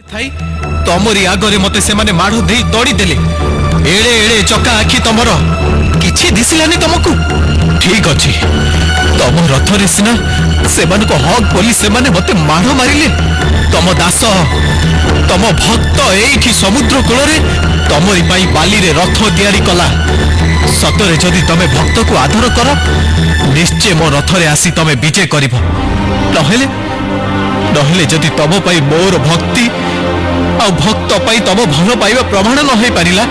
Thai तमरी आगरे मते से माने माढ़ दे तोड़ी देले एड़े एड़े चका आखि तमर किछि दिसिलानी तुमको ठीक अछि तम रथ रे सिना सेमान को हक बोली से माने मते माढ़ मारिले तम दास तम भक्त एठी समुद्र कूल रे तमरी पाई बाली रे रथ तैयारी कला सतरे जदि तमे भक्त को आदर कर निश्चय मो रथ रे आसी तमे विजय करिवो नहेले नहेले जदि तम पाई मोर भक्ति आ भक्त पाई तम भल पाइबा प्रमाण न होई पारिला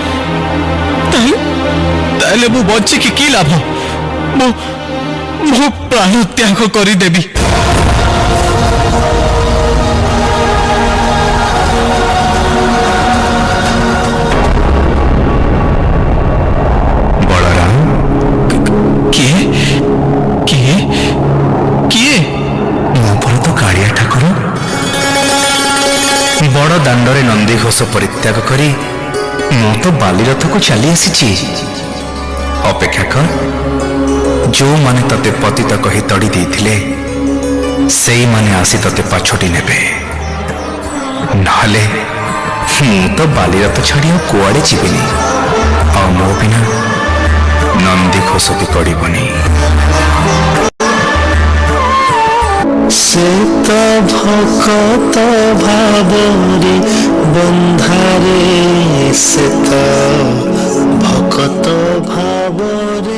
ताले मु बंची की लाभ मु प्राण त्याग करी देबी। बड़ दांडरे नंदी घोष परित्याग करी मु तो बालीरथ को चली आसी अपेक्षा कर जो माने तते पतित कही तड़ी देथिले सेई माने आसी तते पाछोटी नेबे नाले मु तो बालीरथ छाड़ी कुआड़े जीविनी आ मो बिना नंदी घोष भी कड़बनी से तो भक्त भावरे बंधारे से तो भक्त भावरे